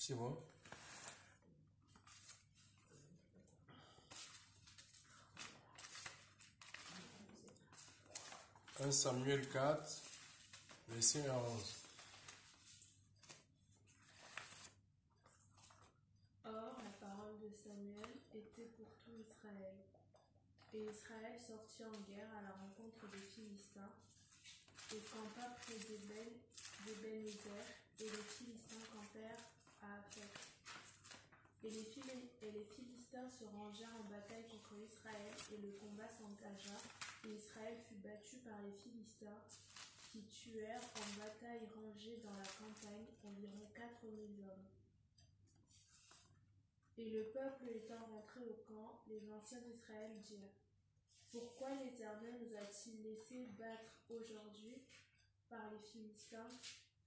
C'est bon. 1 Samuel 4, verset 11. Or, la parole de Samuel était pour tout Israël. Et Israël sortit en guerre à la rencontre des Philistins, et campa près d'Ébénézer, et les Philistins campèrent à Aphek. Et les Philistins se rangèrent en bataille contre Israël, et le combat s'engagea, et Israël fut battu par les Philistins, qui tuèrent en bataille rangés dans la campagne environ 4000 hommes. Et le peuple étant rentré au camp, les anciens d'Israël dirent: Pourquoi l'Éternel nous a-t-il laissé battre aujourd'hui par les Philistins?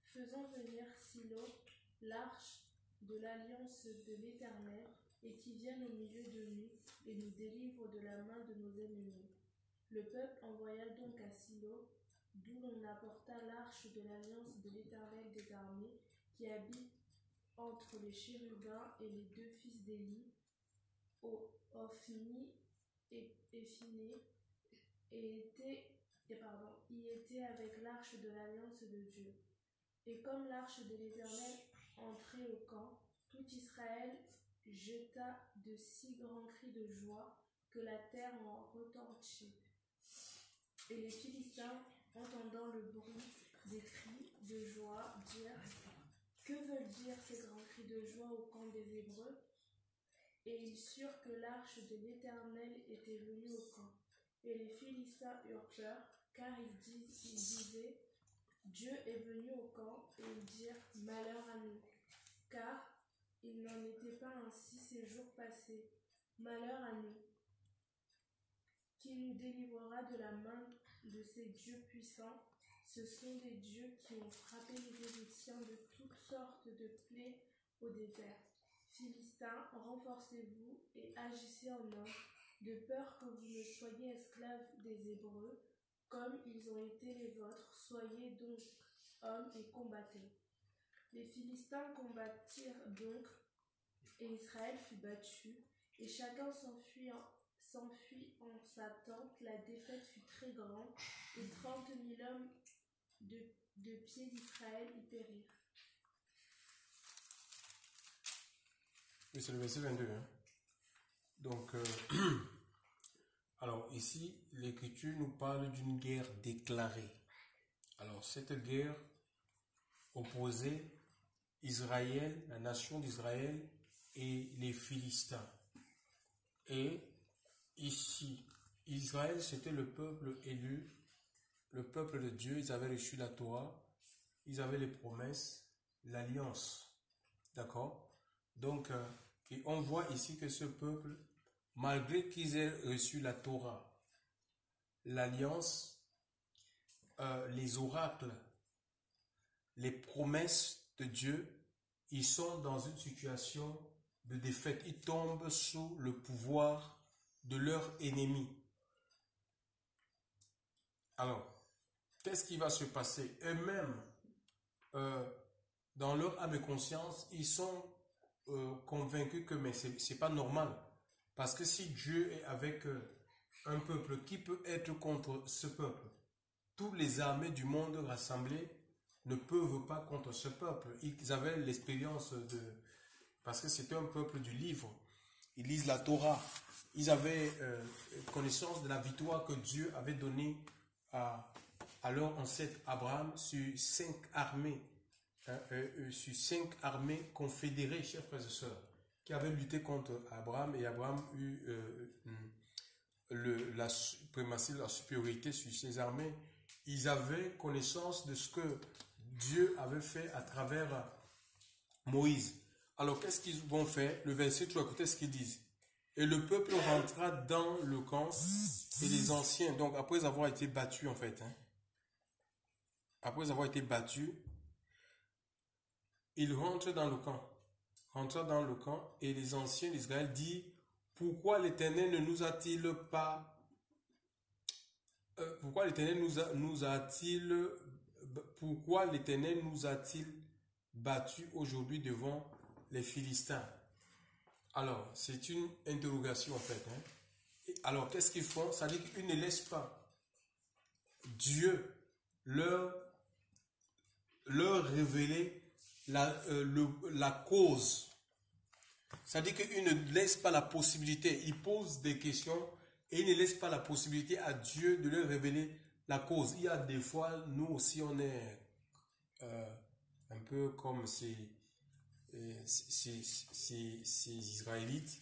Faisons venir Silo, l'arche de l'alliance de l'Éternel, et qui vienne au milieu de nous, et nous délivre de la main de nos ennemis. Le peuple envoya donc à Silo, d'où l'on apporta l'arche de l'alliance de l'Éternel des armées, qui habite entre les chérubins et les deux fils d'Élie, Ophni et Phiné, y était avec l'arche de l'alliance de Dieu. Et comme l'arche de l'Éternel entrait au camp, tout Israël jeta de si grands cris de joie que la terre en retentit. Et les Philistins, entendant le bruit des cris de joie, dirent: Que veulent dire ces grands cris de joie au camp des Hébreux? Et ils surent que l'arche de l'Éternel était venue au camp. Et les Philistins eurent peur, car ils disaient: Dieu est venu au camp, et ils dirent: Malheur à nous, car il n'en était pas ainsi ces jours passés. Malheur à nous, qui nous délivrera de la main de ces dieux puissants. Ce sont des dieux qui ont frappé les Égyptiens de toutes sortes de plaies au désert. Philistins, renforcez-vous et agissez en hommes, de peur que vous ne soyez esclaves des Hébreux, comme ils ont été les vôtres. Soyez donc hommes et combattez. Les Philistins combattirent donc, et Israël fut battu, et chacun s'enfuit en sa tente. La défaite fut très grande, et 30 000 hommes de pied d'Israël y périrent. Oui, c'est le verset 22. Hein. Donc, alors ici, l'Écriture nous parle d'une guerre déclarée. Alors, cette guerre opposait Israël, la nation d'Israël et les Philistins. Et ici, Israël, c'était le peuple élu, le peuple de Dieu. Ils avaient reçu la Torah, ils avaient les promesses, l'alliance. D'accord? Donc, et on voit ici que ce peuple, malgré qu'ils aient reçu la Torah, l'alliance, les oracles, les promesses de Dieu, ils sont dans une situation de défaite. Ils tombent sous le pouvoir de leur ennemi. Alors, qu'est-ce qui va se passer? Eux-mêmes, dans leur âme et conscience, ils sont convaincus que mais c'est pas normal. Parce que si Dieu est avec un peuple, qui peut être contre ce peuple? Tous les armées du monde rassemblées ne peuvent pas contre ce peuple. Ils avaient l'expérience de... Parce que c'était un peuple du livre. Ils lisent la Torah. Ils avaient connaissance de la victoire que Dieu avait donnée à leur ancêtre Abraham sur 5 armées. Sur 5 armées confédérées, chers frères et sœurs, qui avaient lutté contre Abraham, et Abraham eut la suprématie, la supériorité sur ces armées. Ils avaient connaissance de ce que Dieu avait fait à travers Moïse. Alors, qu'est-ce qu'ils vont faire? Le verset 3, écoutez ce qu'ils disent. Et le peuple rentra dans le camp, et les anciens, donc après avoir été battus en fait, après avoir été battus, ils rentrent dans le camp, et les anciens d'Israël disent: Pourquoi l'Éternel ne nous a-t-il pas... pourquoi l'Éternel nous a-t-il battus aujourd'hui devant les Philistins. Alors, c'est une interrogation en fait. Alors, qu'est-ce qu'ils font? Ça dit qu'ils ne laissent pas Dieu leur révéler la cause. Ça dit qu'ils ne laissent pas la possibilité. Ils posent des questions et ils ne laissent pas la possibilité à Dieu de leur révéler la cause. Il y a des fois, nous aussi, on est un peu comme ces Israélites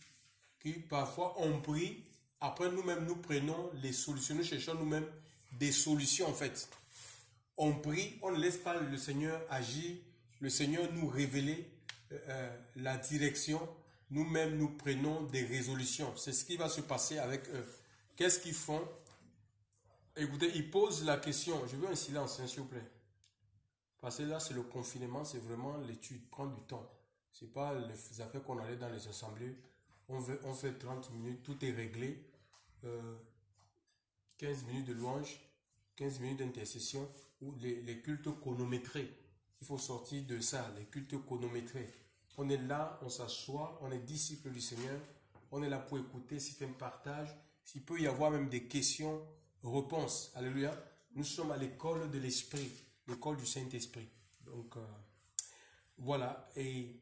qui parfois on prie, après nous-mêmes nous prenons les solutions, nous cherchons nous-mêmes des solutions en fait. On prie, on ne laisse pas le Seigneur agir, le Seigneur nous révéler la direction, nous-mêmes nous prenons des résolutions. C'est ce qui va se passer avec eux. Qu'est-ce qu'ils font? Écoutez, ils posent la question, je veux un silence s'il vous plaît. Parce que là c'est le confinement, c'est vraiment l'étude, prendre du temps. C'est pas les affaires qu'on allait dans les assemblées, on fait 30 minutes, tout est réglé. 15 minutes de louange, 15 minutes d'intercession, ou les cultes chronométrés. Il faut sortir de ça, les cultes chronométrés. On est là, on s'assoit, on est disciple du Seigneur, on est là pour écouter, c'est un partage. S'il peut y avoir même des questions, réponses. Alléluia. Nous sommes à l'école de l'Esprit, l'école du Saint-Esprit. Donc, voilà. Et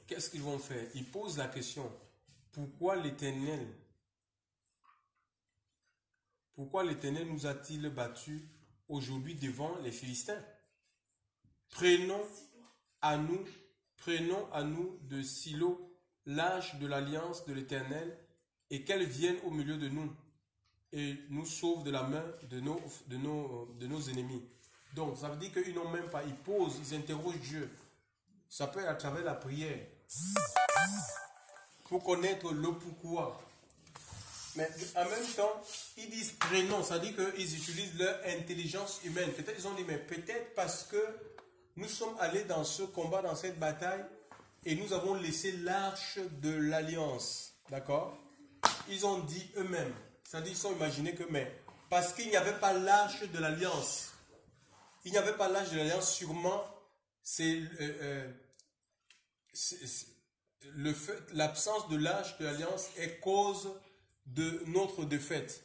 qu'est-ce qu'ils vont faire? Ils posent la question, pourquoi l'Éternel nous a-t-il battus aujourd'hui devant les Philistins? Prenons à nous de Silo l'âge de l'alliance de l'Éternel et qu'elle vienne au milieu de nous et nous sauve de la main de nos ennemis. Donc, ça veut dire qu'ils n'ont même pas, ils interrogent Dieu. Ça peut être à travers la prière. Pour connaître le pourquoi. Mais en même temps, ils disent prénom, ça dit qu'ils utilisent leur intelligence humaine. Peut-être ils ont dit, mais peut-être parce que nous sommes allés dans ce combat, dans cette bataille, et nous avons laissé l'arche de l'alliance. D'accord? Ils ont dit eux-mêmes, c'est-à-dire ils sont imaginés que, mais parce qu'il n'y avait pas l'arche de l'alliance. Il n'y avait pas l'arche de l'alliance, sûrement, c'est l'absence de l'arche de l'alliance est cause de notre défaite.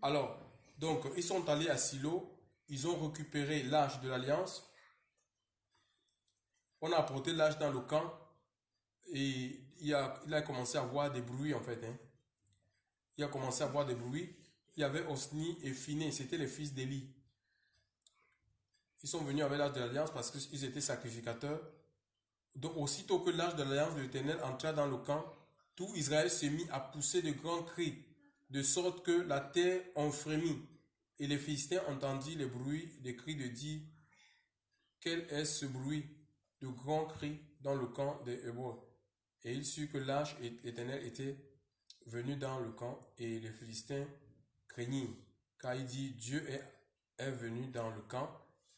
Alors, donc, ils sont allés à Silo, ils ont récupéré l'arche de l'alliance, on a apporté l'arche dans le camp, et il a commencé à avoir des bruits en fait. Il a commencé à avoir des bruits. Il y avait Osni et Phiné, c'était les fils d'Élie. Ils sont venus avec l'arche de l'alliance parce qu'ils étaient sacrificateurs. Donc, aussitôt que l'arche de l'alliance de l'Éternel entra dans le camp, tout Israël se mit à pousser de grands cris, de sorte que la terre en frémit. Et les Philistins entendirent les bruits, les cris de dire, quel est ce bruit de grands cris dans le camp des Hébreux? Et ils surent que l'arche de l'Éternel était venue dans le camp, et les Philistins craignirent, car il dit, Dieu est venu dans le camp,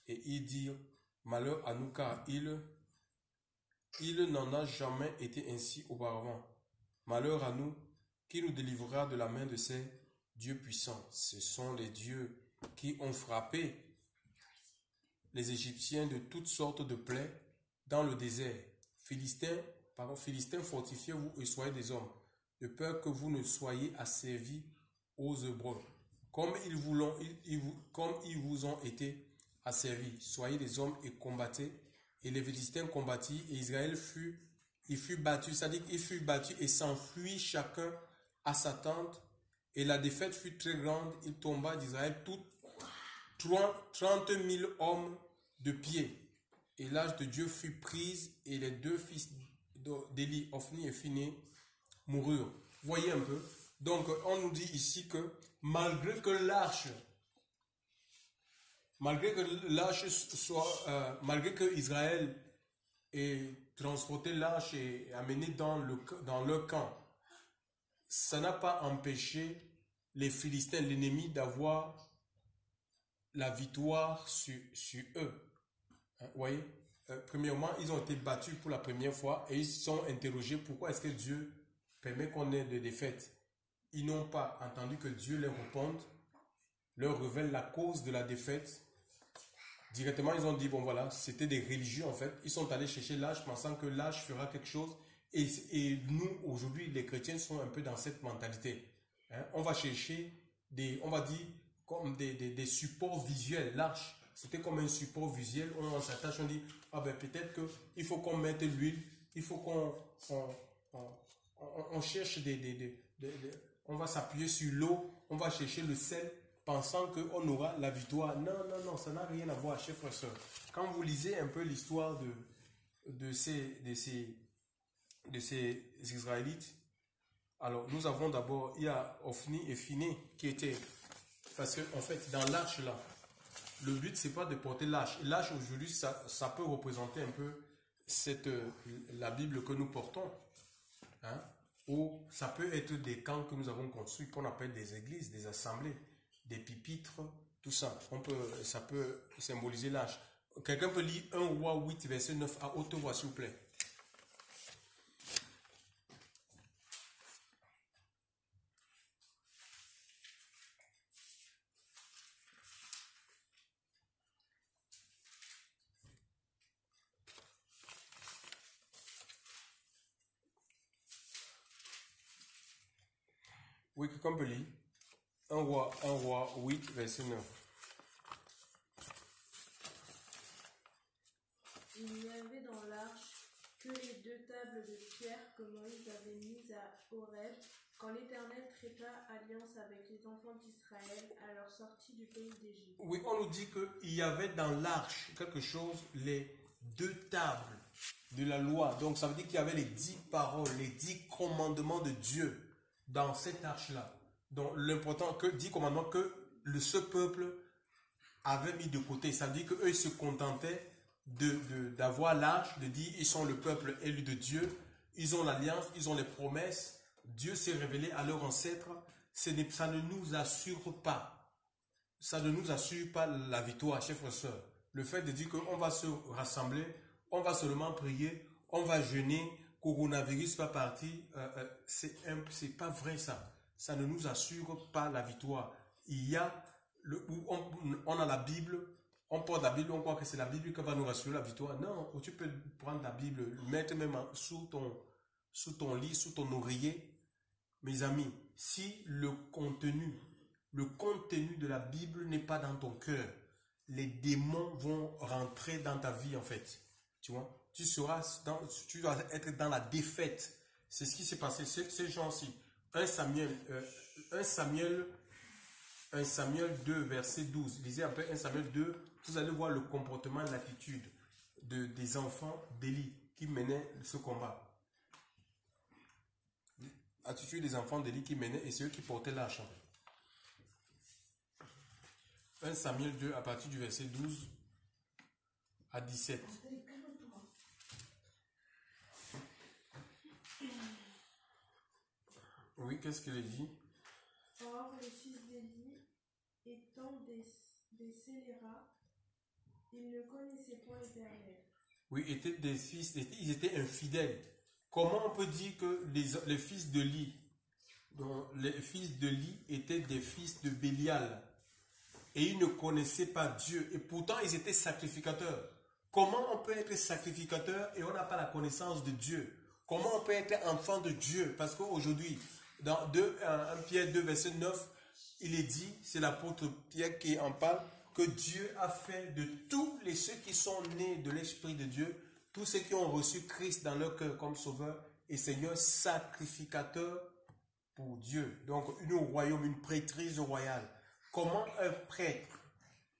et ils dirent, malheur à nous, car il n'en a jamais été ainsi auparavant. Malheur à nous, qui nous délivrera de la main de ces dieux puissants. Ce sont les dieux qui ont frappé les Égyptiens de toutes sortes de plaies dans le désert. Philistins, fortifiez-vous et soyez des hommes, de peur que vous ne soyez asservis aux Hébreux. Comme ils vous ont été asservis, soyez des hommes et combattez. Et les Philistins combattirent, et Israël fut battu, c'est-à-dire qu'il fut battu et s'enfuit chacun à sa tente, et la défaite fut très grande. Il tomba d'Israël 30 000 hommes de pied. Et l'âge de Dieu fut prise, et les deux fils d'Élie, Ophni et Phiné, moururent. Voyez un peu. Donc, on nous dit ici que malgré que Israël ait transporté l'arche et amené dans leur camp, ça n'a pas empêché les Philistins, l'ennemi, d'avoir la victoire sur eux. Vous voyez? Premièrement, ils ont été battus pour la première fois et ils se sont interrogés pourquoi est-ce que Dieu permet qu'on ait des défaites. Ils n'ont pas entendu que Dieu leur réponde, leur révèle la cause de la défaite. Directement, ils ont dit, bon voilà, c'était des religieux en fait. Ils sont allés chercher l'âge pensant que l'âge fera quelque chose. Et nous, aujourd'hui, les chrétiens sont un peu dans cette mentalité. Hein. On va chercher on va dire, comme des supports visuels. L'arche, c'était comme un support visuel. On s'attache, on dit, ah ben peut-être qu'il faut qu'on mette l'huile, il faut on cherche on va s'appuyer sur l'eau, on va chercher le sel, pensant qu'on aura la victoire. Non, non, non, ça n'a rien à voir, chers frères et sœurs. Quand vous lisez un peu l'histoire de ces Israélites, alors nous avons d'abord, il y a Ophni et Phiné qui étaient, parce qu'en fait, dans l'arche là, le but c'est pas de porter l'arche. L'arche aujourd'hui, ça peut représenter un peu la Bible que nous portons. Hein? Ou ça peut être des camps que nous avons construits, qu'on appelle des églises, des assemblées, des pupitres, tout ça. Ça peut symboliser l'âge. Quelqu'un peut lire 1 Roi 8, verset 9 à haute voix, s'il vous plaît. Oui, quelqu'un peut lire 1 Roi 8, verset 9. Il n'y avait dans l'arche que les 2 tables de pierre que Moïse avait mises à Horeb, quand l'Éternel traita alliance avec les enfants d'Israël à leur sortie du pays d'Égypte. Oui, on nous dit qu'il y avait dans l'arche quelque chose, les 2 tables de la loi. Donc ça veut dire qu'il y avait les 10 paroles, les 10 commandements de Dieu dans cette arche-là. Donc l'important, 10 commandements que ce peuple avait mis de côté. Ça veut dire qu'eux, ils se contentaient d'avoir l'arche, de dire ils sont le peuple élu de Dieu, ils ont l'alliance, ils ont les promesses, Dieu s'est révélé à leurs ancêtres. Ça ne nous assure pas. Ça ne nous assure pas la victoire, chers frères et sœurs. Le fait de dire qu'on va se rassembler, on va seulement prier, on va jeûner, coronavirus va partir, c'est pas vrai ça. Ça ne nous assure pas la victoire. Il y a, on a la Bible, on porte la Bible, on croit que c'est la Bible qui va nous rassurer la victoire. Non, tu peux prendre la Bible, mettre même sous ton lit, sous ton oreiller. Mes amis, si le contenu de la Bible n'est pas dans ton cœur, les démons vont rentrer dans ta vie en fait. Tu vois, tu vas être dans la défaite. C'est ce qui s'est passé, ces gens-ci. 1 Samuel 2, verset 12. Lisez un peu 1 Samuel 2, vous allez voir le comportement, l'attitude des enfants d'Élie qui menaient ce combat. L'attitude des enfants d'Élie qui menaient, et c'est eux qui portaient l'arche. 1 Samuel 2, à partir du verset 12 à 17. Oui, qu'est-ce qu'il dit? Or, les fils d'Élie, étant des scélérats, ils ne connaissaient point l'Éternel. Oui, ils étaient infidèles. Comment on peut dire que les fils de Li, les fils de Li étaient des fils de Bélial et ils ne connaissaient pas Dieu et pourtant ils étaient sacrificateurs? Comment on peut être sacrificateur et on n'a pas la connaissance de Dieu? Comment on peut être enfant de Dieu? Parce qu'aujourd'hui, dans 1 Pierre 2, verset 9, il est dit, c'est l'apôtre Pierre qui en parle, que Dieu a fait de tous ceux qui sont nés de l'Esprit de Dieu, tous ceux qui ont reçu Christ dans leur cœur comme Sauveur et Seigneur, sacrificateur pour Dieu. Donc, une royaume, une prêtrise royale. Comment un prêtre,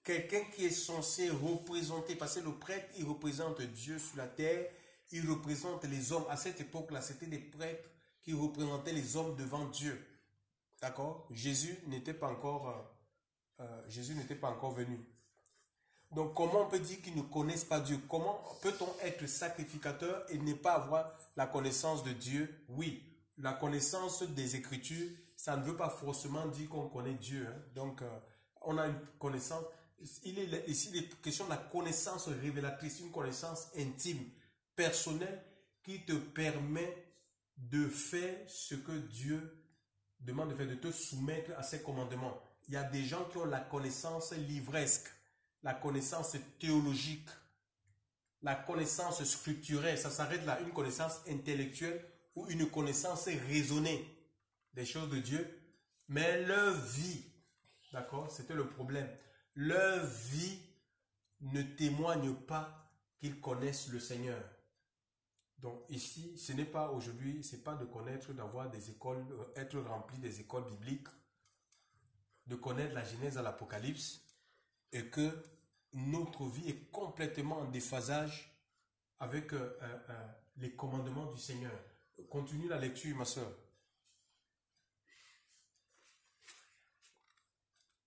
quelqu'un qui est censé représenter, parce que le prêtre, il représente Dieu sur la terre, il représente les hommes. À cette époque-là, c'était des prêtres qui représentaient les hommes devant Dieu. D'accord? Jésus n'était pas encore venu. Donc, comment on peut dire qu'ils ne connaissent pas Dieu? Comment peut-on être sacrificateur et ne pas avoir la connaissance de Dieu? Oui, la connaissance des Écritures, ça ne veut pas forcément dire qu'on connaît Dieu. Hein. Donc, on a une connaissance. Ici, il est question de la connaissance révélatrice, une connaissance intime, personnelle, qui te permet de faire ce que Dieu demande de faire, de te soumettre à ses commandements. Il y a des gens qui ont la connaissance livresque. la connaissance théologique, la connaissance scripturaire, ça s'arrête là, une connaissance intellectuelle ou une connaissance raisonnée des choses de Dieu, mais leur vie, d'accord, c'était le problème, leur vie ne témoigne pas qu'ils connaissent le Seigneur. Donc ici, ce n'est pas aujourd'hui, ce n'est pas de connaître, d'avoir des écoles, être rempli des écoles bibliques, de connaître la Genèse à l'Apocalypse, et que notre vie est complètement en déphasage avec les commandements du Seigneur. Continue la lecture, ma soeur.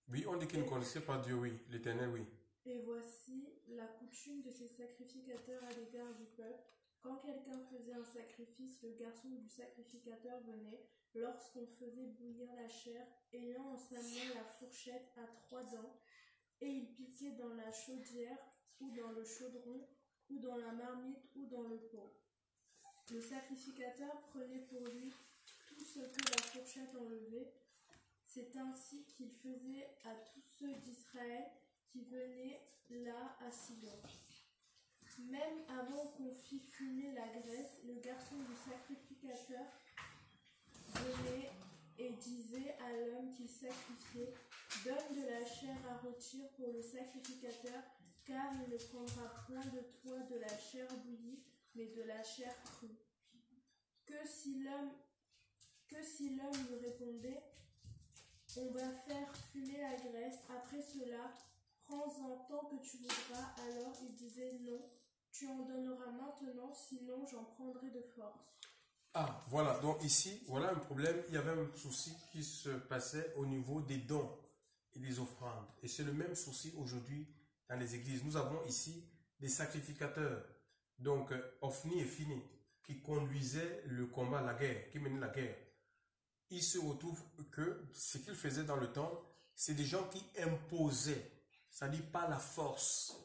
Oui, on dit qu'ils ne connaissaient pas Dieu, oui, l'Éternel, oui. Et voici la coutume de ces sacrificateurs à l'égard du peuple. Quand quelqu'un faisait un sacrifice, le garçon du sacrificateur venait, lorsqu'on faisait bouillir la chair, ayant en sa main la fourchette à 3 dents, et il piquait dans la chaudière, ou dans le chaudron, ou dans la marmite, ou dans le pot. Le sacrificateur prenait pour lui tout ce que la fourchette enlevait. C'est ainsi qu'il faisait à tous ceux d'Israël qui venaient là à Silo. Même avant qu'on fît fumer la graisse, le garçon du sacrificateur venait et disait à l'homme qui sacrifiait, « Donne de la chair à rôtir pour le sacrificateur, car il ne prendra point de toi de la chair bouillie, mais de la chair crue. » Que si l'homme lui répondait, « On va faire fumer la graisse, après cela, prends-en tant que tu voudras. » Alors il disait, « Non, tu en donneras maintenant, sinon j'en prendrai de force. » Ah, voilà. Donc ici, voilà un problème. Il y avait un souci qui se passait au niveau des dons et des offrandes. Et c'est le même souci aujourd'hui dans les églises. Nous avons ici des sacrificateurs. Donc, Ophni et Phini, qui conduisaient le combat, la guerre, qui menaient la guerre. Il se retrouve que ce qu'ils faisaient dans le temps, c'est des gens qui imposaient, c'est-à-dire par la force.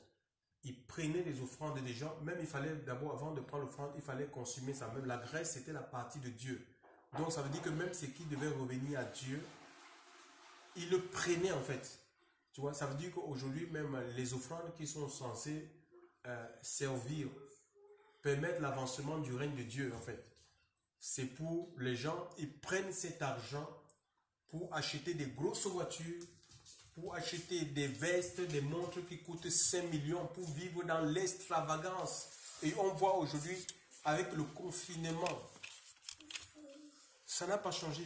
Ils prenaient les offrandes des gens, même il fallait d'abord, avant de prendre l'offrande, il fallait consommer ça même. La graisse, c'était la partie de Dieu. Donc ça veut dire que même ce qui devait revenir à Dieu, ils le prenaient en fait. Tu vois, ça veut dire qu'aujourd'hui, même les offrandes qui sont censées servir, permettre l'avancement du règne de Dieu en fait. C'est pour les gens, ils prennent cet argent pour acheter des grosses voitures, pour acheter des vestes, des montres qui coûtent 5 millions, pour vivre dans l'extravagance. Et on voit aujourd'hui, avec le confinement, ça n'a pas changé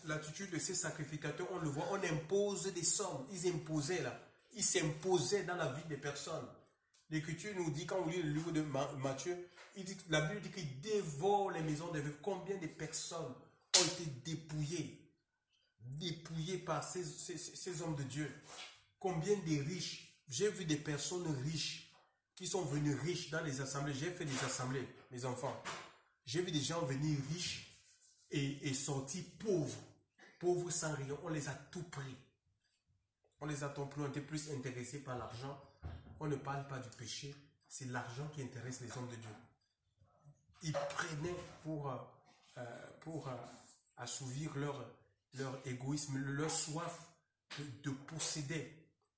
l'attitude de ces sacrificateurs. On le voit, on impose des sommes. Ils imposaient là. Ils s'imposaient dans la vie des personnes. L'Écriture nous dit, quand on lit le livre de Matthieu, la Bible dit qu'ils dévorent les maisons des veuves. Combien de personnes ont été dépouillées par ces hommes de Dieu? Combien de riches? J'ai vu des personnes riches qui sont venues riches dans les assemblées. J'ai fait des assemblées, mes enfants. J'ai vu des gens venir riches et sortir pauvres sans rien. On les a tout pris. On les a tout pris. On était plus intéressés par l'argent. On ne parle pas du péché. C'est l'argent qui intéresse les hommes de Dieu. Ils prenaient pour assouvir leur égoïsme, leur soif de posséder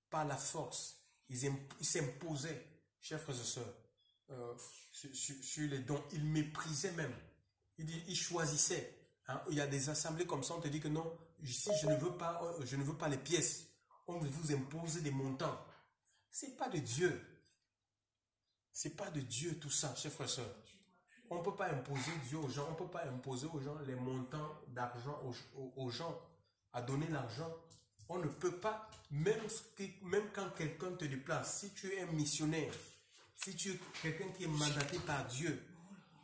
par la force. Ils s'imposaient, chers frères et sœurs, sur les dons. Ils méprisaient même. Ils choisissaient. Hein? Il y a des assemblées comme ça, on te dit que non, ici je ne veux pas les pièces. On vous impose des montants. C'est pas de Dieu. C'est pas de Dieu tout ça, chers frères et sœurs. On ne peut pas imposer Dieu aux gens. On ne peut pas imposer aux gens les montants d'argent aux gens à donner l'argent. On ne peut pas, même quand quelqu'un te déplace, si tu es un missionnaire, si tu es quelqu'un qui est mandaté par Dieu,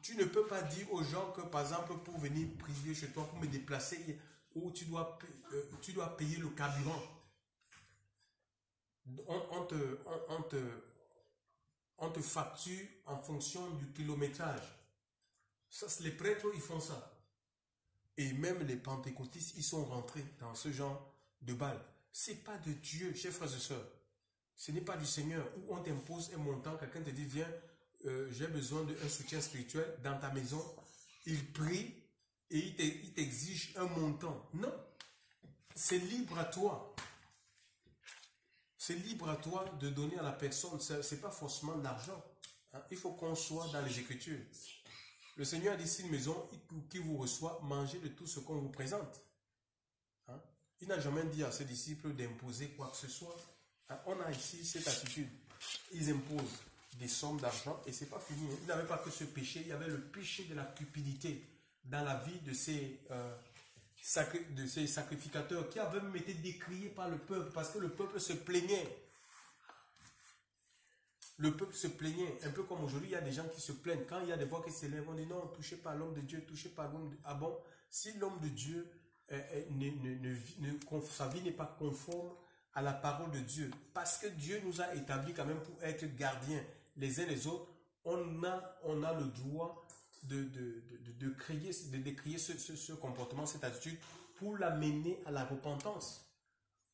tu ne peux pas dire aux gens que, par exemple, pour venir prier chez toi, pour me déplacer, ou tu dois payer le carburant. On te facture en fonction du kilométrage. Ça, les prêtres, ils font ça. Et même les pentecôtistes, ils sont rentrés dans ce genre de balle. Ce n'est pas de Dieu, chers frères et sœurs. Ce n'est pas du Seigneur. Où on t'impose un montant, quelqu'un te dit, viens, j'ai besoin d'un soutien spirituel dans ta maison. Il prie et il t'exige un montant. Non. C'est libre à toi. C'est libre à toi de donner à la personne. Ce n'est pas forcément de l'argent. Hein. Il faut qu'on soit dans les Écritures. Le Seigneur a dit, si une maison qui vous reçoit, mangez de tout ce qu'on vous présente. Hein? Il n'a jamais dit à ses disciples d'imposer quoi que ce soit. Hein? On a ici cette attitude. Ils imposent des sommes d'argent et ce n'est pas fini. Il n'avait pas que ce péché, il y avait le péché de la cupidité dans la vie de ces sacrificateurs qui avaient même été décriés par le peuple parce que le peuple se plaignait. Le peuple se plaignait, un peu comme aujourd'hui, il y a des gens qui se plaignent. Quand il y a des voix qui s'élèvent, on dit non, touchez pas l'homme de Dieu, touchez pas l'homme de Dieu. Ah bon, si l'homme de Dieu, sa vie n'est pas conforme à la parole de Dieu, parce que Dieu nous a établis quand même pour être gardiens les uns les autres, on a le droit de décrier ce comportement, cette attitude, pour l'amener à la repentance,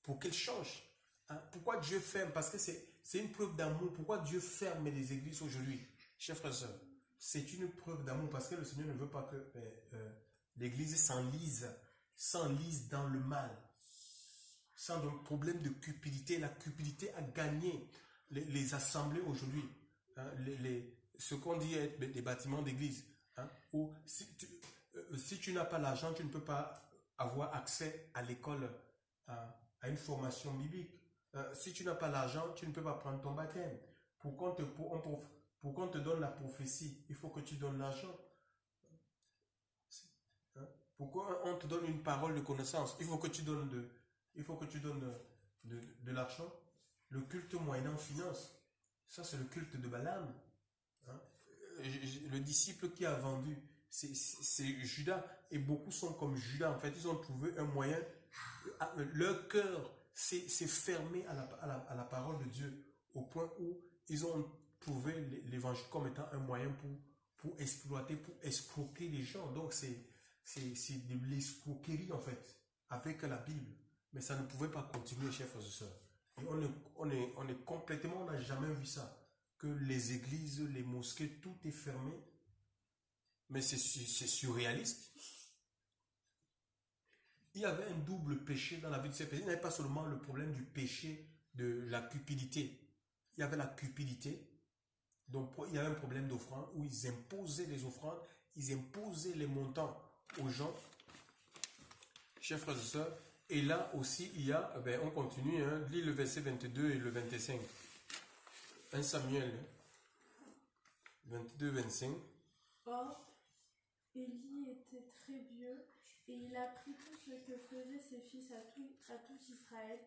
pour qu'elle change. Hein? Pourquoi Dieu ferme? Parce que c'est une preuve d'amour. Pourquoi Dieu ferme les églises aujourd'hui? Chers frères et sœurs, c'est une preuve d'amour parce que le Seigneur ne veut pas que l'église s'enlise dans le mal, sans un problème de cupidité. La cupidité a gagné les assemblées aujourd'hui. Hein, ce qu'on dit être des bâtiments d'église. Hein, où si tu n'as pas l'argent, tu ne peux pas avoir accès à l'école, à une formation biblique. Si tu n'as pas l'argent, tu ne peux pas prendre ton baptême. Pour qu'on te donne la prophétie, il faut que tu donnes l'argent. Hein? Pourquoi on te donne une parole de connaissance, il faut que tu donnes de l'argent. Le culte moyennant finance, ça c'est le culte de Balaam. Hein? Le disciple qui a vendu, c'est Judas. Et beaucoup sont comme Judas. En fait, ils ont trouvé un moyen. Leur cœur s'est fermé à la parole de Dieu, au point où ils ont trouvé l'évangile comme étant un moyen pour exploiter, pour escroquer les gens. Donc c'est de l'escroquerie en fait, avec la Bible. Mais ça ne pouvait pas continuer, chers frères et sœurs. Et on est complètement, on n'a jamais vu ça. Que les églises, les mosquées, tout est fermé. Mais c'est surréaliste. Il y avait un double péché dans la vie de ces personnes. Il n'y avait pas seulement le problème du péché de la cupidité. Il y avait la cupidité. Donc, il y avait un problème d'offrande où ils imposaient les offrandes, ils imposaient les montants aux gens. Chers frères et sœurs, et là aussi, il y a, on continue, hein, lis le verset 22 et le 25. 1 Samuel 22, 25. Or, Élie était très vieux, et il apprit tout ce que faisaient ses fils à tout Israël,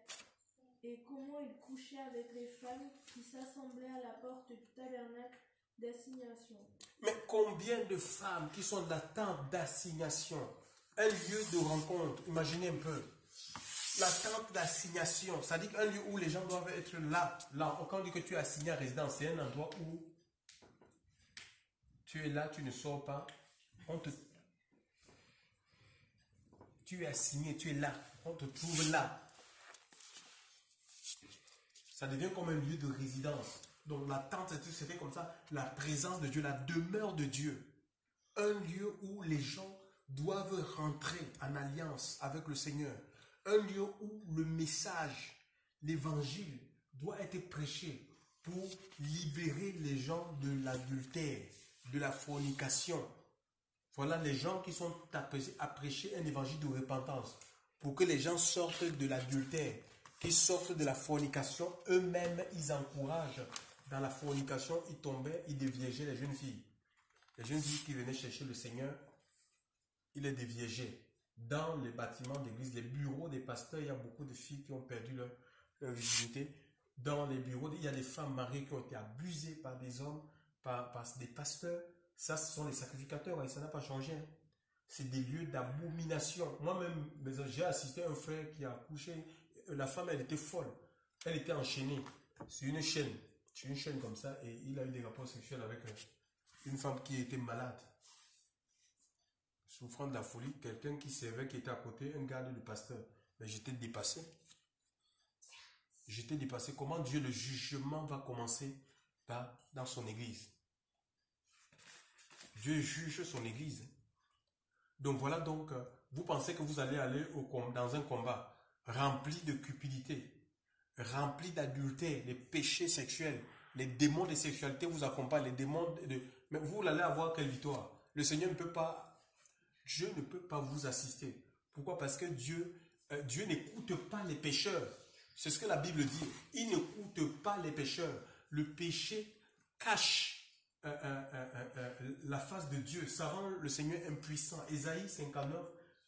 et comment ils couchaient avec les femmes qui s'assemblaient à la porte du tabernacle d'assignation. Mais combien de femmes qui sont dans la tente d'assignation, un lieu de rencontre, imaginez un peu. La tente d'assignation, ça dit qu'un lieu où les gens doivent être là. Quand on dit que tu es assigné à résidence, c'est un endroit où tu es là, tu ne sors pas. Tu es assigné, tu es là. On te trouve là. Ça devient comme un lieu de résidence. Donc la tente, c'était comme ça, la présence de Dieu, la demeure de Dieu. Un lieu où les gens doivent rentrer en alliance avec le Seigneur. Un lieu où le message, l'évangile, doit être prêché pour libérer les gens de l'adultère, de la fornication. Voilà les gens qui sont à prêcher un évangile de repentance pour que les gens sortent de l'adultère, qu'ils sortent de la fornication. Eux-mêmes, ils encouragent dans la fornication, ils tombaient, ils déviégeaient les jeunes filles. Les jeunes filles qui venaient chercher le Seigneur, ils les déviégeaient. Dans les bâtiments d'église, les bureaux des pasteurs, il y a beaucoup de filles qui ont perdu leur virginité. Dans les bureaux, il y a des femmes mariées qui ont été abusées par des hommes, par des pasteurs. Ça, ce sont les sacrificateurs, et ça n'a pas changé. Hein. C'est des lieux d'abomination. Moi-même, j'ai assisté à un frère qui a accouché. La femme, elle était folle. Elle était enchaînée sur une chaîne. Sur une chaîne comme ça, et il a eu des rapports sexuels avec une femme qui était malade. Souffrant de la folie, quelqu'un qui servait, qui était à côté, un garde du pasteur. Mais j'étais dépassé. J'étais dépassé. Comment Dieu, le jugement va commencer dans son église. Dieu juge son église. Donc voilà, donc, vous pensez que vous allez aller dans un combat rempli de cupidité, remplis d'adultère, les péchés sexuels, les démons de sexualité vous accompagnent, les démons de... Mais vous allez avoir quelle victoire? Le Seigneur ne peut pas, Dieu ne peut pas vous assister. Pourquoi? Parce que Dieu n'écoute pas les pécheurs. C'est ce que la Bible dit. Il n'écoute pas les pécheurs. Le péché cache la face de Dieu. Ça rend le Seigneur impuissant. Ésaïe 59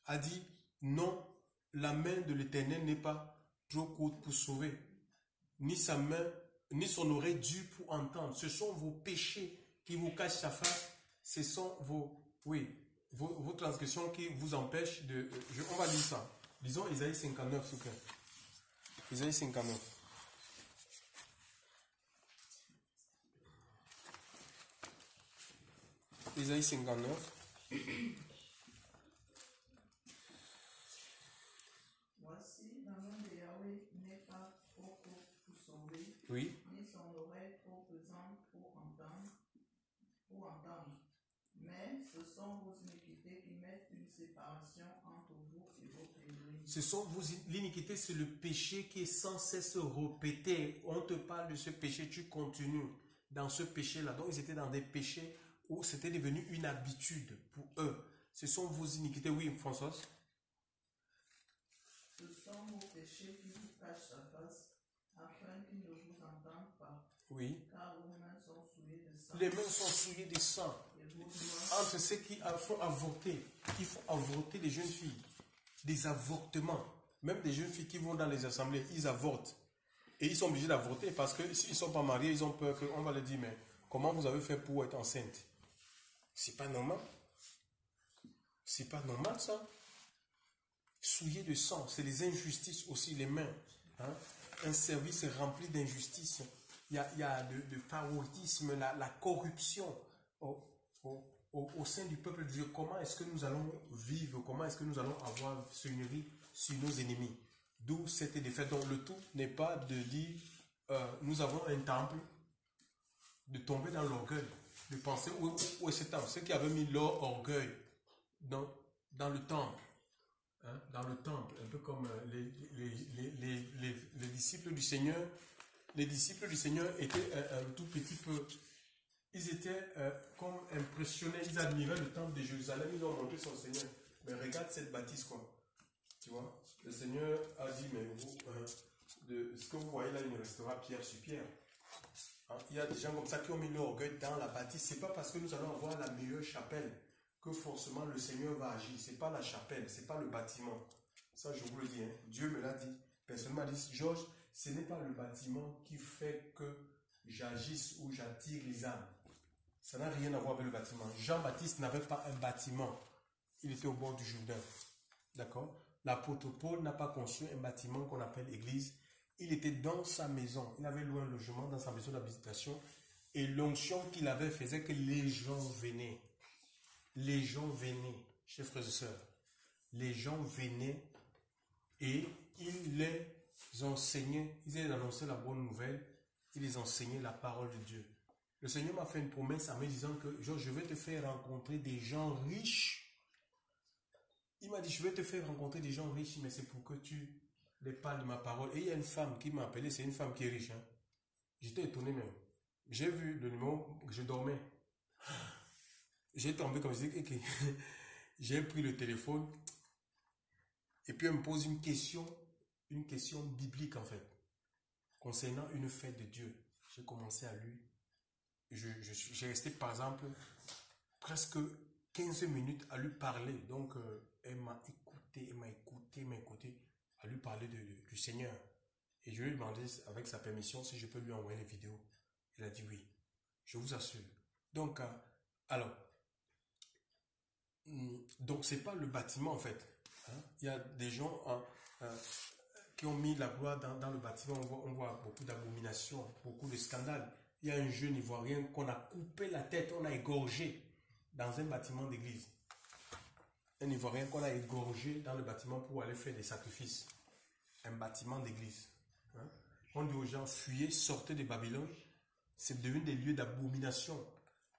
a dit, non, la main de l'Éternel n'est pas trop courte pour sauver, ni sa main, ni son oreille dure pour entendre. Ce sont vos péchés qui vous cachent sa face. Ce sont vos transgressions qui vous empêchent de... on va lire ça. Disons Ésaïe 59, s'il vous plaît. Ésaïe 59. Ésaïe 59. Voici, la main de Yahweh n'est pas trop courte pour sauver, Oui. ni son oreille trop pesante pour entendre. Mais ce sont vos iniquités qui mettent une séparation entre vous et vos péchés. Ce sont l'iniquité, c'est le péché qui est sans cesse répété. On te parle de ce péché, tu continues dans ce péché-là. Donc ils étaient dans des péchés où c'était devenu une habitude pour eux. Ce sont vos iniquités. Oui, Françoise? Ce sont vos péchés qui vous cachent sa face, afin qu'ils ne vous entendent pas. Oui. Car vos mains sont souillées de sang. Les mains sont souillées de sang. Et vos doigts Entre ceux qui font avorter des jeunes filles, des avortements, même des jeunes filles qui vont dans les assemblées, ils avortent. Et ils sont obligés d'avorter parce que s'ils ne sont pas mariés, ils ont peur qu'on va leur dire, mais comment vous avez fait pour être enceinte? C'est pas normal. C'est pas normal ça. Souillé de sang, c'est les injustices aussi, les mains. Hein? Un service rempli d'injustice. Il y a de favoritisme, la corruption au sein du peuple de Dieu. Comment est-ce que nous allons vivre? Comment est-ce que nous allons avoir seigneurie sur nos ennemis? D'où cette défaite. Donc le tout n'est pas de dire nous avons un temple, de tomber dans l'orgueil, de penser où est ce temple? Ceux qui avaient mis leur orgueil dans le temple. Hein, dans le temple, un peu comme les disciples du Seigneur. Les disciples du Seigneur étaient un tout petit peu, ils étaient comme impressionnés, ils admiraient le temple de Jérusalem, ils ont montré son Seigneur. Mais regarde cette bâtisse quoi. Tu vois, le Seigneur a dit, mais vous, ce que vous voyez là, il ne restera pierre sur pierre. Hein, il y a des gens comme ça qui ont mis leur orgueil dans la bâtisse. C'est pas parce que nous allons avoir la meilleure chapelle que forcément le Seigneur va agir. C'est pas la chapelle, c'est pas le bâtiment. Ça, je vous le dis. Hein. Dieu me l'a dit. Personne m'a dit, Georges, ce n'est pas le bâtiment qui fait que j'agisse ou j'attire les âmes. Ça n'a rien à voir avec le bâtiment. Jean-Baptiste n'avait pas un bâtiment. Il était au bord du Jourdain. D'accord? L'apôtre Paul n'a pas construit un bâtiment qu'on appelle église. Il était dans sa maison. Il avait loué un logement dans sa maison d'habitation. Et l'onction qu'il avait faisait que les gens venaient. Les gens venaient, chers frères et sœurs. Les gens venaient et il les enseignait. Ils allaient annoncer la bonne nouvelle. Il les enseignait la parole de Dieu. Le Seigneur m'a fait une promesse en me disant que je vais te faire rencontrer des gens riches. Il m'a dit, je vais te faire rencontrer des gens riches, mais c'est pour que tu les parles de ma parole. Et il y a une femme qui m'a appelé, c'est une femme qui est riche. Hein. J'étais étonné même. J'ai vu le numéro, je dormais. J'ai tombé comme je dis, okay. J'ai pris le téléphone et puis elle me pose une question biblique en fait, concernant une fête de Dieu. J'ai commencé à lui. J'ai resté par exemple presque 15 minutes à lui parler. Donc elle m'a écouté, à lui parler du Seigneur. Et je lui ai demandé avec sa permission si je peux lui envoyer les vidéos. Il a dit oui, je vous assure. Donc, donc c'est pas le bâtiment en fait. Hein? Il y a des gens qui ont mis la gloire dans le bâtiment. On voit beaucoup d'abominations, beaucoup de scandales. Il y a un jeune Ivoirien qu'on a coupé la tête, on a égorgé dans un bâtiment d'église. Un Ivoirien qu'on a égorgé dans le bâtiment pour aller faire des sacrifices. Un bâtiment d'église. Hein? On dit aux gens, fuyez, sortez de Babylone. C'est devenu des lieux d'abomination.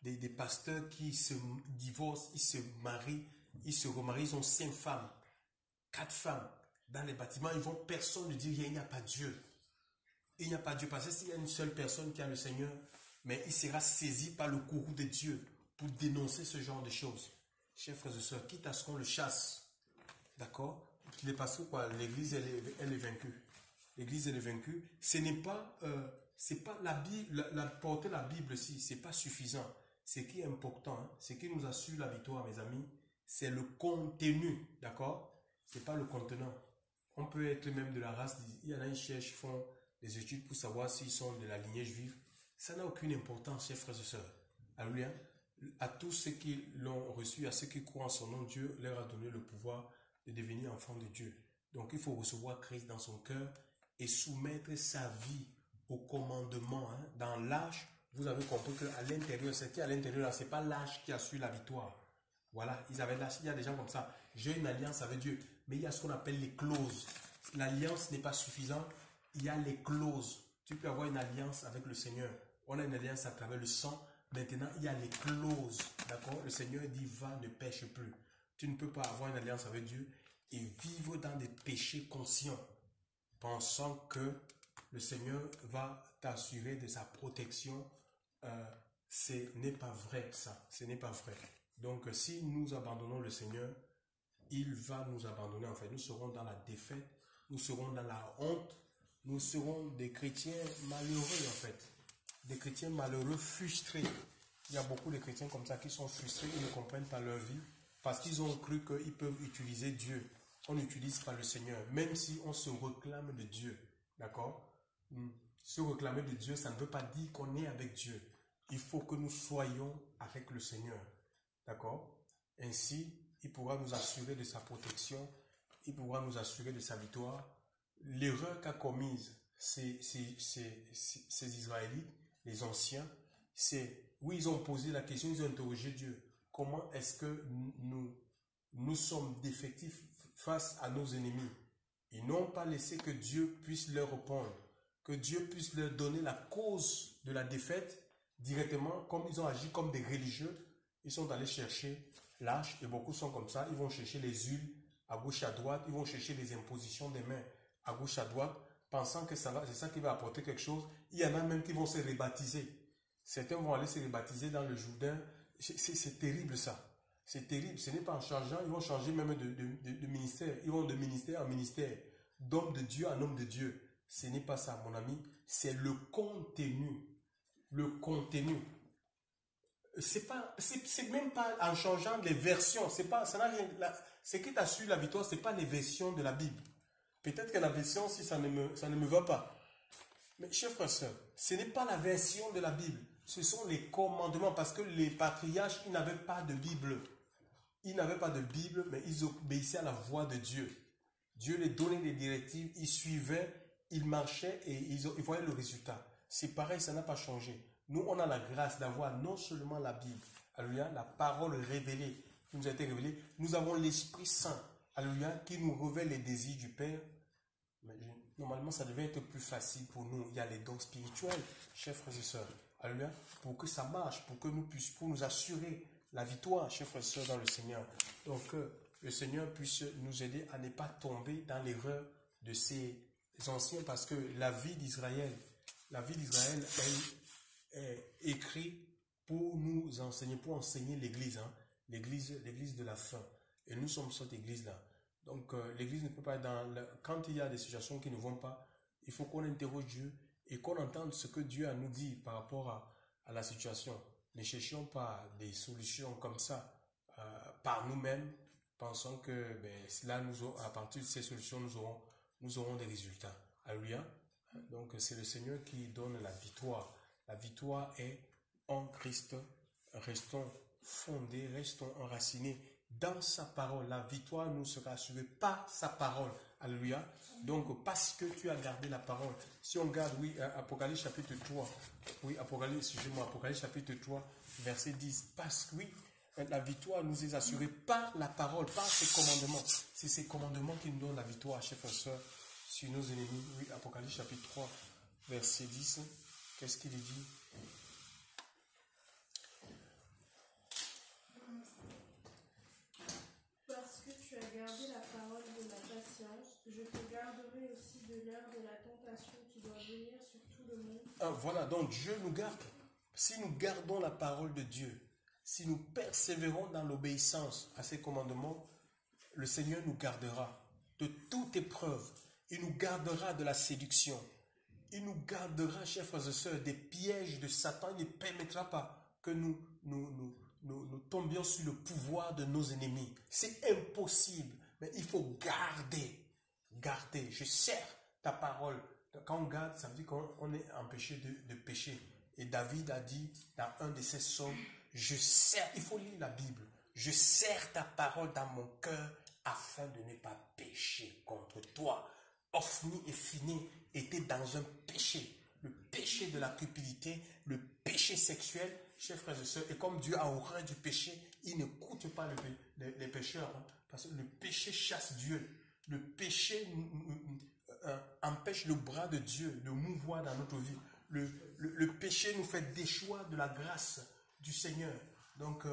Des pasteurs qui se divorcent, ils se marient, ils se remarient, ils ont 5 femmes, 4 femmes dans les bâtiments. Ils vont, personne ne dit, il n'y a pas Dieu. Il n'y a pas Dieu. Parce que s'il y a une seule personne qui a le Seigneur, mais il sera saisi par le courroux de Dieu pour dénoncer ce genre de choses. Chers frères et sœurs, quitte à ce qu'on le chasse, d'accord? Parce que quoi, l'Église, elle est vaincue. L'Église, elle est vaincue. Ce n'est pas, c'est pas la Bible, porter la Bible, si, c'est pas suffisant. Ce qui est important, hein, ce qui nous assure la victoire, mes amis, c'est le contenu, d'accord? C'est pas le contenant. On peut être même de la race, il y en a qui cherchent, font des études pour savoir s'ils sont de la lignée juive. Ça n'a aucune importance, chers frères et sœurs. Alléluia. À tous ceux qui l'ont reçu, à ceux qui croient en son nom, Dieu leur a donné le pouvoir de devenir enfants de Dieu. Donc il faut recevoir Christ dans son cœur et soumettre sa vie au commandement. Hein. Dans l'âge, vous avez compris qu'à l'intérieur, ce qui est à l'intérieur, ce n'est pas l'âge qui assure la victoire. Voilà, il y a des gens comme ça. J'ai une alliance avec Dieu, mais il y a ce qu'on appelle les clauses. L'alliance n'est pas suffisante, il y a les clauses. Tu peux avoir une alliance avec le Seigneur. On a une alliance à travers le sang. Maintenant, il y a les clauses. D'accord? Le Seigneur dit, va, ne pêche plus. Tu ne peux pas avoir une alliance avec Dieu et vivre dans des péchés conscients, pensant que le Seigneur va t'assurer de sa protection. Ce n'est pas vrai, ça. Ce n'est pas vrai. Donc, si nous abandonnons le Seigneur, il va nous abandonner. En fait, nous serons dans la défaite, nous serons dans la honte, nous serons des chrétiens malheureux, en fait. Des chrétiens malheureux, frustrés. Il y a beaucoup de chrétiens comme ça qui sont frustrés, ils ne comprennent pas leur vie, parce qu'ils ont cru qu'ils peuvent utiliser Dieu. On n'utilise pas le Seigneur, même si on se réclame de Dieu. D'accord? Se réclamer de Dieu, ça ne veut pas dire qu'on est avec Dieu. Il faut que nous soyons avec le Seigneur. D'accord? Ainsi, il pourra nous assurer de sa protection, il pourra nous assurer de sa victoire. L'erreur qu'a commise ces Israélites, les anciens, c'est, oui, ils ont posé la question, ils ont interrogé Dieu. Comment est-ce que nous sommes défectifs face à nos ennemis? Ils n'ont pas laissé que Dieu puisse leur répondre, que Dieu puisse leur donner la cause de la défaite directement, comme ils ont agi comme des religieux. Ils sont allés chercher l'âge, et beaucoup sont comme ça. Ils vont chercher les huiles à gauche à droite, ils vont chercher les impositions des mains à gauche à droite, pensant que c'est ça qui va apporter quelque chose. Il y en a même qui vont se rebaptiser. Certains vont aller se rebaptiser dans le Jourdain. C'est terrible ça. C'est terrible. Ce n'est pas en changeant, ils vont changer même de ministère. Ils vont de ministère en ministère, d'homme de Dieu en homme de Dieu. Ce n'est pas ça, mon ami. C'est le contenu. Le contenu. C'est même pas en changeant les versions. Ce qui t'assure la victoire, ce n'est pas les versions de la Bible. Peut-être que la version, si ça ne me va pas. Mais chers frères et sœurs, ce n'est pas la version de la Bible. Ce sont les commandements. Parce que les patriarches, ils n'avaient pas de Bible. Ils n'avaient pas de Bible, mais ils obéissaient à la voix de Dieu. Dieu les donnait des directives, ils suivaient, ils marchaient et ils voyaient le résultat. C'est pareil, ça n'a pas changé. Nous, on a la grâce d'avoir non seulement la Bible, alléluia, la parole révélée qui nous a été révélée. Nous avons l'Esprit Saint, alléluia, qui nous révèle les désirs du Père. Mais normalement, ça devait être plus facile pour nous. Il y a les dons spirituels, chers frères et sœurs, alléluia, pour que ça marche, pour nous assurer la victoire, chers frères et sœurs, dans le Seigneur. Donc, le Seigneur puisse nous aider à ne pas tomber dans l'erreur de ces anciens, parce que la vie d'Israël, elle est écrite pour nous enseigner, pour enseigner l'Église, hein, l'Église de la fin. Et nous sommes cette Église-là. Donc, l'Église ne peut pas être quand il y a des situations qui ne vont pas, il faut qu'on interroge Dieu et qu'on entende ce que Dieu a nous dit par rapport à la situation. Ne cherchons pas des solutions comme ça par nous-mêmes, pensant que là, à partir de ces solutions, nous aurons des résultats. Alléluia. Donc, c'est le Seigneur qui donne la victoire. La victoire est en Christ. Restons fondés, restons enracinés dans sa parole. La victoire nous sera assurée par sa parole. Alléluia. Donc, parce que tu as gardé la parole. Si on garde, oui, Apocalypse chapitre 3. Oui, Apocalypse chapitre 3, verset 10. Parce que, oui, la victoire nous est assurée par la parole, par ses commandements. C'est ces commandements qui nous donnent la victoire, chers frères et sœurs, sur nos ennemis. Oui, Apocalypse chapitre 3, verset 10. Qu'est-ce qu'il dit? Parce que tu as gardé la parole de ma patience, je te garderai aussi de l'heure de la tentation qui doit venir sur tout le monde. Voilà, donc Dieu nous garde. Si nous gardons la parole de Dieu, si nous persévérons dans l'obéissance à ses commandements, le Seigneur nous gardera de toute épreuve. Il nous gardera de la séduction. Il nous gardera, chers frères et sœurs, des pièges de Satan. Il ne permettra pas que nous tombions sur le pouvoir de nos ennemis. C'est impossible. Mais il faut garder. Garder. Je sers ta parole. Quand on garde, ça veut dire qu'on est empêché de pécher. Et David a dit dans un de ses psaumes, je sers, il faut lire la Bible, je sers ta parole dans mon cœur afin de ne pas pécher contre toi. Ophni et Phiné étaient dans un péché, le péché de la cupidité, le péché sexuel, chers frères et sœurs. Et comme Dieu a horreur du péché, il n'écoute pas les pécheurs, hein, parce que le péché chasse Dieu. Le péché empêche le bras de Dieu de mouvoir dans notre vie. Le péché nous fait déchoir de la grâce du Seigneur. Donc,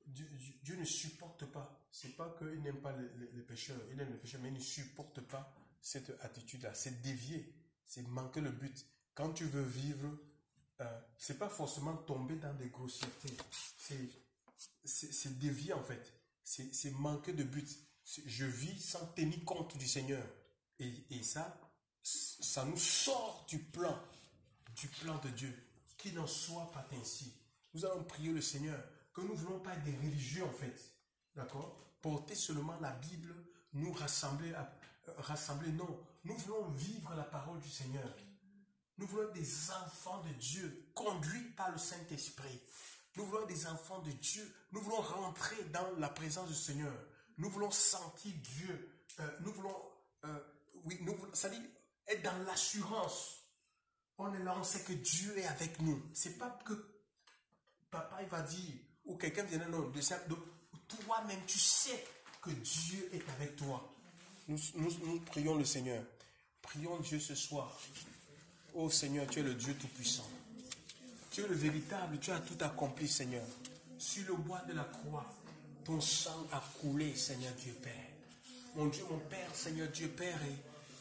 Dieu ne supporte pas. Ce n'est pas qu'il n'aime pas les pécheurs. Il aime les pécheurs, mais il ne supporte pas cette attitude-là. C'est dévier. C'est manquer le but. Quand tu veux vivre, ce n'est pas forcément tomber dans des grossièretés. C'est dévier en fait. C'est manquer de but. Je vis sans tenir compte du Seigneur. Et ça nous sort du plan de Dieu. Qu'il n'en soit pas ainsi. Nous allons prier le Seigneur, que nous ne voulons pas être des religieux en fait. D'accord? Porter seulement la Bible, nous rassembler, non. Nous voulons vivre la parole du Seigneur. Nous voulons des enfants de Dieu, conduits par le Saint-Esprit. Nous voulons des enfants de Dieu. Nous voulons rentrer dans la présence du Seigneur. Nous voulons sentir Dieu. Nous voulons, ça dit, être dans l'assurance. On est là, on sait que Dieu est avec nous. C'est pas que papa il va dire, ou quelqu'un vient non, toi-même tu sais que Dieu est avec toi. Nous prions le Seigneur. Prions Dieu ce soir. Oh Seigneur, tu es le Dieu Tout-Puissant. Tu es le véritable, tu as tout accompli, Seigneur. Sur le bois de la croix, ton sang a coulé, Seigneur Dieu Père. Mon Dieu, mon Père, Seigneur Dieu Père,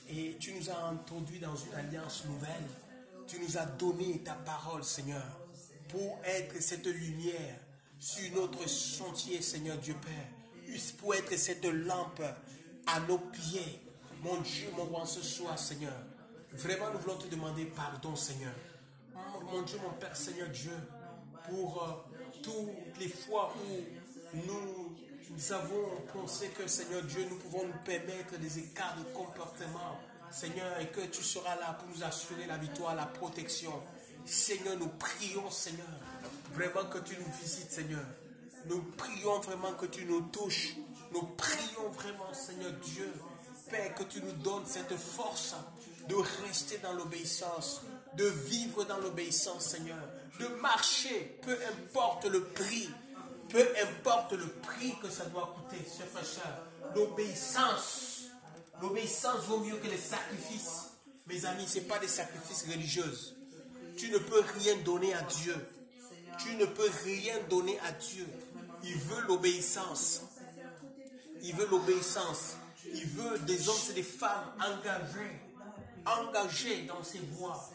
et tu nous as introduits dans une alliance nouvelle. Tu nous as donné ta parole, Seigneur, pour être cette lumière sur notre sentier, Seigneur Dieu Père, pour être cette lampe à nos pieds. Mon Dieu, mon roi, ce soir, Seigneur, vraiment nous voulons te demander pardon, Seigneur. Mon Dieu, mon Père, Seigneur Dieu, pour toutes les fois où nous avons pensé que, Seigneur Dieu, nous pouvons nous permettre des écarts de comportement, Seigneur, et que tu seras là pour nous assurer la victoire, la protection. Seigneur, nous prions, Seigneur, vraiment que tu nous visites, Seigneur. Nous prions vraiment que tu nous touches. Nous prions vraiment, Seigneur Dieu, Père, que tu nous donnes cette force de rester dans l'obéissance, de vivre dans l'obéissance, Seigneur, de marcher, peu importe le prix que ça doit coûter, chers frères et sœurs. L'obéissance vaut mieux que les sacrifices. Mes amis, ce n'est pas des sacrifices religieux. Tu ne peux rien donner à Dieu. Tu ne peux rien donner à Dieu. Il veut l'obéissance. Il veut l'obéissance. Il veut des hommes et des femmes engagés dans ses voies,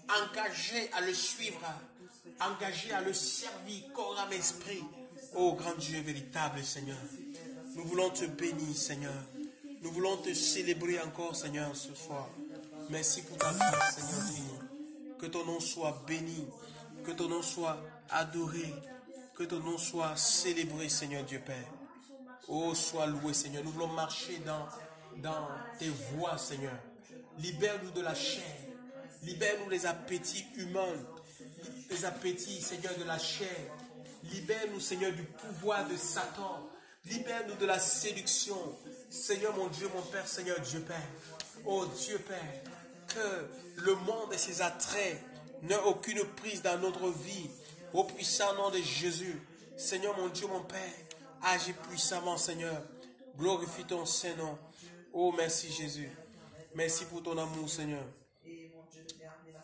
engagés à le suivre, engagés à le servir, corps, âme, esprit. Oh grand Dieu véritable, Seigneur. Nous voulons te bénir, Seigneur. Nous voulons te célébrer encore, Seigneur, ce soir. Merci pour ta grâce, Seigneur Dieu. Que ton nom soit béni. Que ton nom soit adoré. Que ton nom soit célébré, Seigneur Dieu Père. Oh, sois loué, Seigneur. Nous voulons marcher dans tes voies, Seigneur. Libère-nous de la chair. Libère-nous des appétits humains. Les appétits, Seigneur, de la chair. Libère-nous, Seigneur, du pouvoir de Satan. Libère-nous de la séduction. Seigneur, mon Dieu, mon Père, Seigneur, Dieu Père. Oh, Dieu Père, que le monde et ses attraits n'aient aucune prise dans notre vie. Au puissant nom de Jésus. Seigneur, mon Dieu, mon Père, agis puissamment, Seigneur. Glorifie ton Saint-Nom. Oh, merci, Jésus. Merci pour ton amour, Seigneur.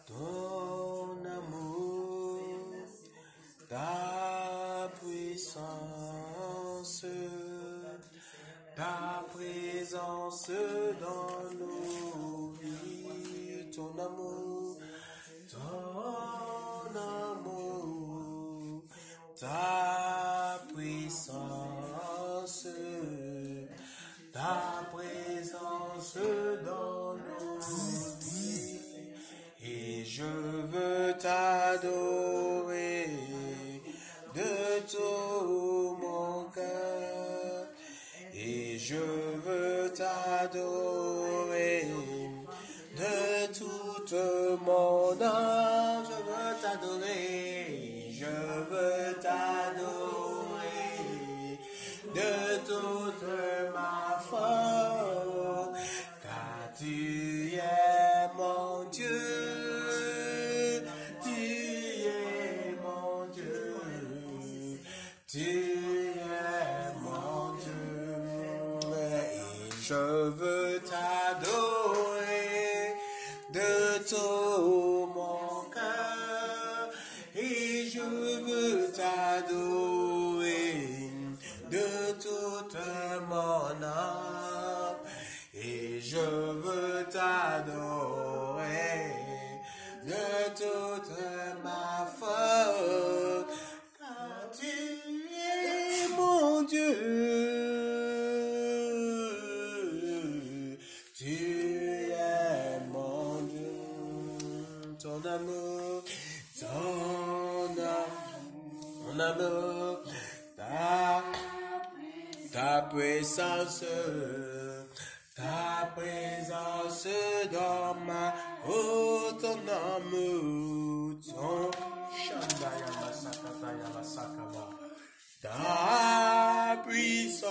Ton amour, ta puissance, ta présence dans nos vies, ton amour, ta puissance, ta présence dans nos vies, et je veux t'adorer de tout mon cœur, et je veux t'adorer de toute mon âme, je veux t'adorer, de toute ma force, car tu es mon Dieu, tu es mon Dieu, tu es mon Dieu, et je veux t'adorer de tout mon cœur, et je veux t'adorer de toute mon âme, et je veux t'adorer de toute ma force, car tu es mon Dieu, tu es mon Dieu, ton amour, ta présence dans ma ton amour, ton Shandaya Masakataya Masakaba, ta puissance,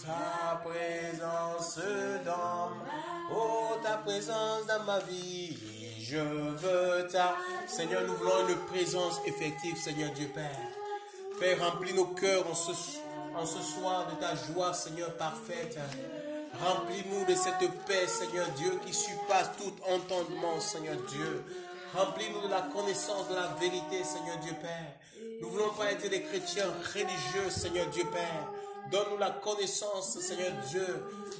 ta présence ta présence dans ma vie, je veux Seigneur, nous voulons une présence effective, Seigneur Dieu Père. Père, remplis nos cœurs en ce soir de ta joie, Seigneur, parfaite. Remplis-nous de cette paix, Seigneur Dieu, qui surpasse tout entendement, Seigneur Dieu. Remplis-nous de la connaissance de la vérité, Seigneur Dieu Père. Nous ne voulons pas être des chrétiens religieux, Seigneur Dieu Père. Donne-nous la connaissance, Seigneur Dieu,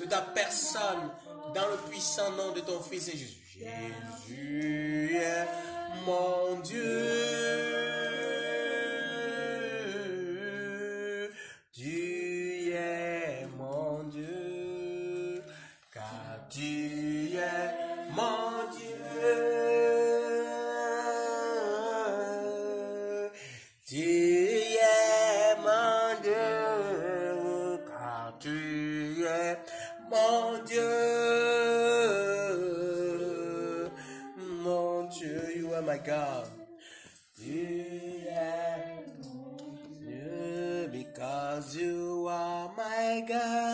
de ta personne, dans le puissant nom de ton Fils Jésus. Jésus est mon Dieu. Tu es mon Dieu, car tu es mon Dieu. Tu es mon Dieu, car tu es mon Dieu. Mon Dieu, you are my God. Tu es mon Dieu, because you are my God.